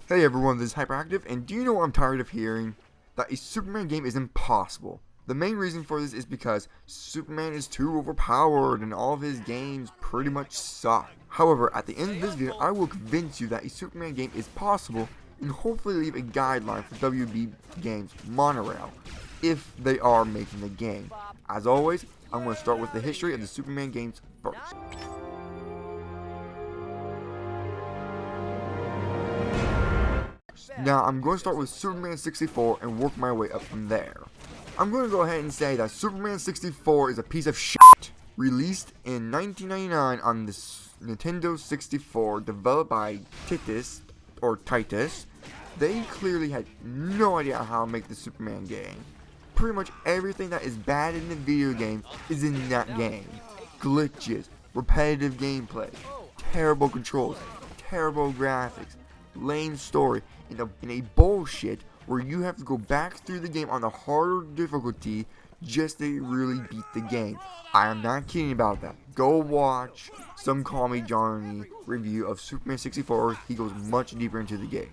Hey everyone, this is Hyperactive, and do you know what I'm tired of hearing? That a Superman game is impossible. The main reason for this is because Superman is too overpowered and all of his games pretty much suck. However, at the end of this video, I will convince you that a Superman game is possible and hopefully leave a guideline for WB Games Monorail if they are making the game. As always, I'm going to start with the history of the Superman games first. Now, I'm going to start with Superman 64 and work my way up from there. I'm going to go ahead and say that Superman 64 is a piece of shit. Released in 1999 on the Nintendo 64, developed by Titus, they clearly had no idea how to make the Superman game. Pretty much everything that is bad in the video game is in that game. Glitches, repetitive gameplay, terrible controls, terrible graphics, lame story, in a bullshit where you have to go back through the game on the harder difficulty just to really beat the game. I am not kidding about that. Go watch Some Call Me Johnny review of Superman 64. He goes much deeper into the game.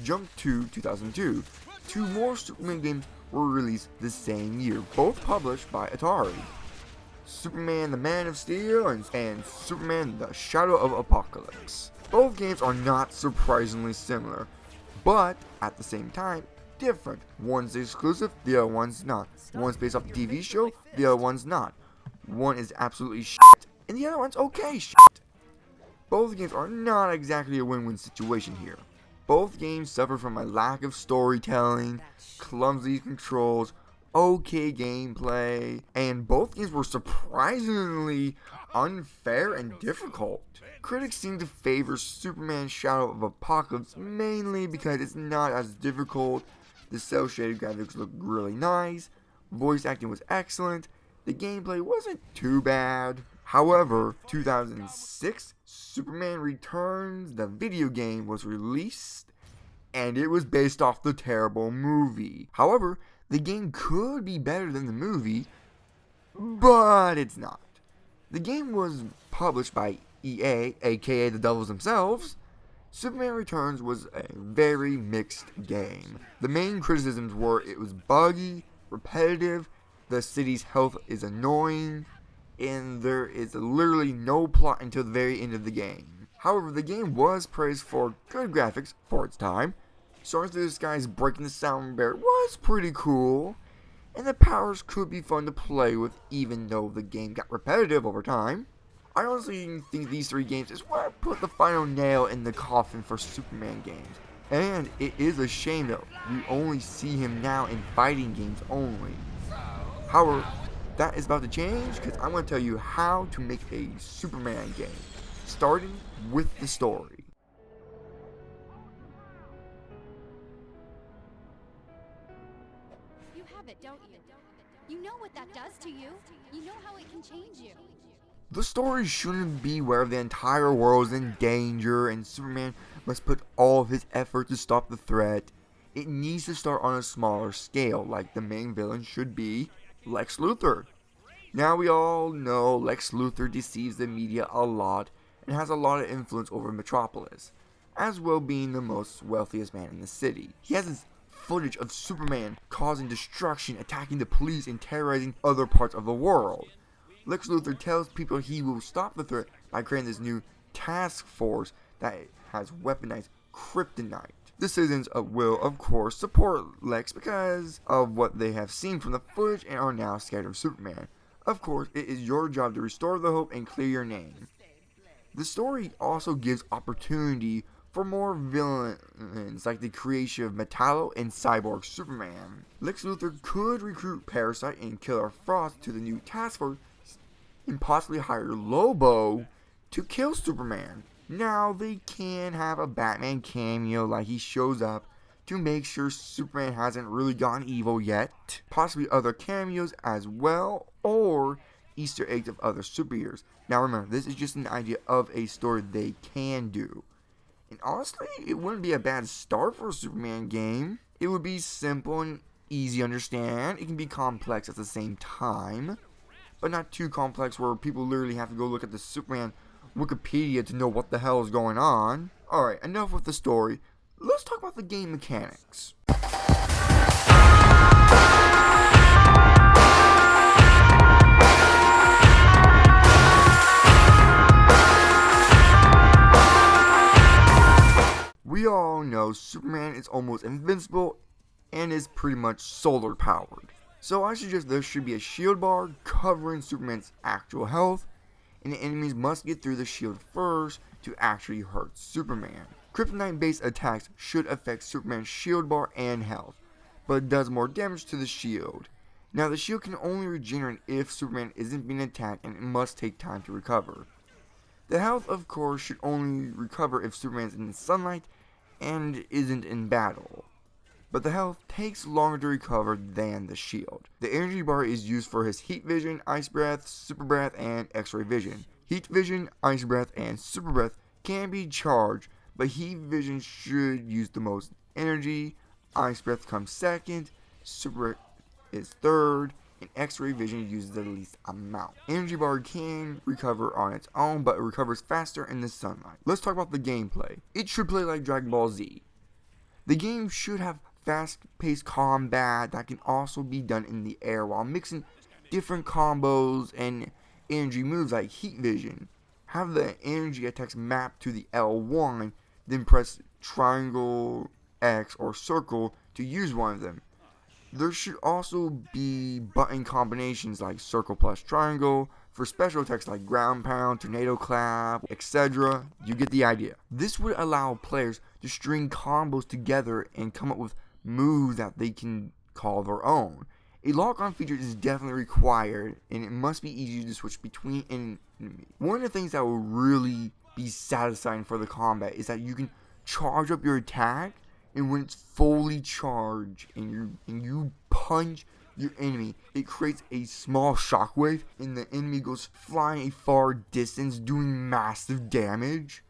Jump to 2002. Two more Superman games were released the same year, both published by Atari. Superman the Man of Steel and Superman the Shadow of Apocalypse. Both games are not surprisingly similar, but at the same time, different. One's exclusive, the other one's not. One's based off a TV show, the other one's not. One is absolutely shit, and the other one's okay shit. Both games are not exactly a win-win situation here. Both games suffer from a lack of storytelling, clumsy controls, okay gameplay, and both games were surprisingly unfair and difficult. Critics seem to favor Superman Shadow of Apocalypse mainly because it's not as difficult, the cel-shaded graphics look really nice, voice acting was excellent, the gameplay wasn't too bad. However, 2006, Superman Returns, the video game, was released, and it was based off the terrible movie. However, the game could be better than the movie, but it's not. The game was published by EA, aka the Devils themselves. Superman Returns was a very mixed game. The main criticisms were it was buggy, repetitive, the city's health is annoying, and there is literally no plot until the very end of the game. However, the game was praised for good graphics for its time. Soaring through the skies breaking the sound barrier was pretty cool, and the powers could be fun to play with even though the game got repetitive over time. I honestly think these three games is where I put the final nail in the coffin for Superman games. And it is a shame that we only see him now in fighting games only. However, that is about to change because I'm going to tell you how to make a Superman game, starting with the story. You have it, don't you? You know what that does to you. You know how it can change you. The story shouldn't be where the entire world is in danger and Superman must put all of his effort to stop the threat. It needs to start on a smaller scale, like the main villain should be Lex Luthor. Now we all know Lex Luthor deceives the media a lot and has a lot of influence over Metropolis, as well being the most wealthiest man in the city. He has this footage of Superman causing destruction, attacking the police, and terrorizing other parts of the world. Lex Luthor tells people he will stop the threat by creating this new task force that has weaponized kryptonite. The citizens will, of course, support Lex because of what they have seen from the footage and are now scared of Superman. Of course, it is your job to restore the hope and clear your name. The story also gives opportunity for more villains like the creation of Metallo and Cyborg Superman. Lex Luthor could recruit Parasite and Killer Frost to the new task force and possibly hire Lobo to kill Superman. Now they can have a Batman cameo like he shows up to make sure Superman hasn't really gone evil yet. Possibly other cameos as well, or Easter eggs of other superheroes. Now remember, this is just an idea of a story they can do. And honestly, it wouldn't be a bad start for a Superman game. It would be simple and easy to understand. It can be complex at the same time, but not too complex where people literally have to go look at the Superman Wikipedia to know what the hell is going on. Alright, enough with the story. let's talk about the game mechanics. We all know Superman is almost invincible and is pretty much solar powered. So I suggest there should be a shield bar covering Superman's actual health, and the enemies must get through the shield first to actually hurt Superman. Kryptonite-based attacks should affect Superman's shield bar and health, but it does more damage to the shield. Now the shield can only regenerate if Superman isn't being attacked, and it must take time to recover. The health, of course, should only recover if Superman is in the sunlight and isn't in battle, but the health takes longer to recover than the shield. The energy bar is used for his heat vision, ice breath, super breath, and x-ray vision. Heat vision, ice breath, and super breath can be charged, but heat vision should use the most energy, ice breath comes second, super breath is third, and x-ray vision uses the least amount. Energy bar can recover on its own, but it recovers faster in the sunlight. Let's talk about the gameplay. It should play like Dragon Ball Z. The game should have fast-paced combat that can also be done in the air while mixing different combos and energy moves like heat vision. Have the energy attacks mapped to the L1, then press triangle, X, or circle to use one of them. There should also be button combinations like circle plus triangle for special attacks like ground pound, tornado clap, etc. You get the idea. This would allow players to string combos together and come up with moves that they can call their own. A lock-on feature is definitely required, and it must be easy to switch between enemies. One of the things that will really be satisfying for the combat is that you can charge up your attack, and when it's fully charged and you punch your enemy, it creates a small shockwave and the enemy goes flying a far distance doing massive damage.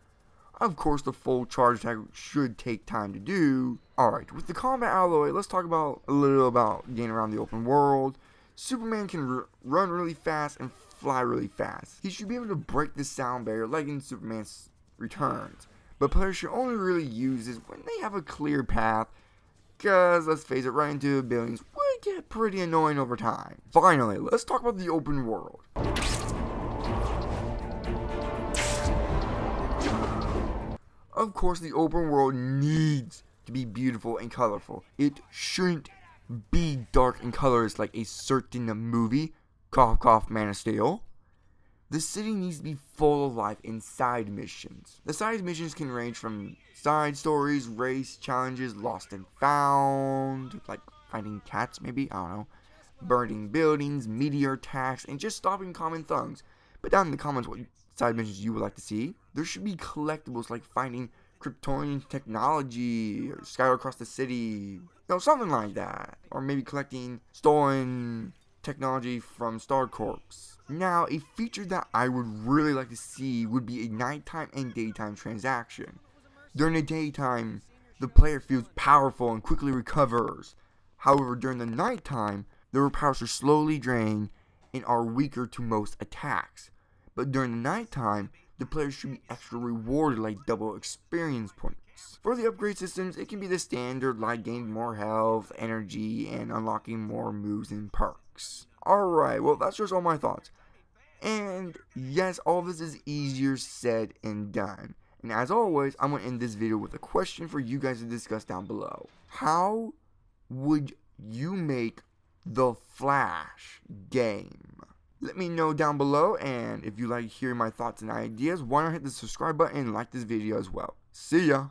Of course, the full charge attack should take time to do. Alright, with the combat out of the way, let's talk about a little about getting around the open world. Superman can run really fast and fly really fast. He should be able to break the sound barrier like in Superman's Returns. But players should only really use this when they have a clear path, because let's face it, running into buildings would get pretty annoying over time. Finally, let's talk about the open world. Of course, the open world needs to be beautiful and colorful. It shouldn't be dark and colors like a certain movie, cough cough, Man of Steel. The city needs to be full of life in side missions. The side missions can range from side stories, race challenges, lost and found, like finding cats maybe, I don't know, burning buildings, meteor attacks, and just stopping common thugs. Put down in the comments what side missions you would like to see. There should be collectibles like finding Kryptonian technology, or sky across the city, something like that. Or maybe collecting stolen technology from Star Corps. Now, a feature that I would really like to see would be a nighttime and daytime transaction. During the daytime, the player feels powerful and quickly recovers. However, during the nighttime, their powers are slowly drained and are weaker to most attacks. But during the nighttime, the player should be extra rewarded like double experience points. For the upgrade systems, it can be the standard like gaining more health, energy, and unlocking more moves and perks. Alright, well that's just all my thoughts. And yes, all this is easier said and done. And as always, I'm going to end this video with a question for you guys to discuss down below. How would you make the Flash game? Let me know down below, and if you like hearing my thoughts and ideas, why not hit the subscribe button and like this video as well. See ya!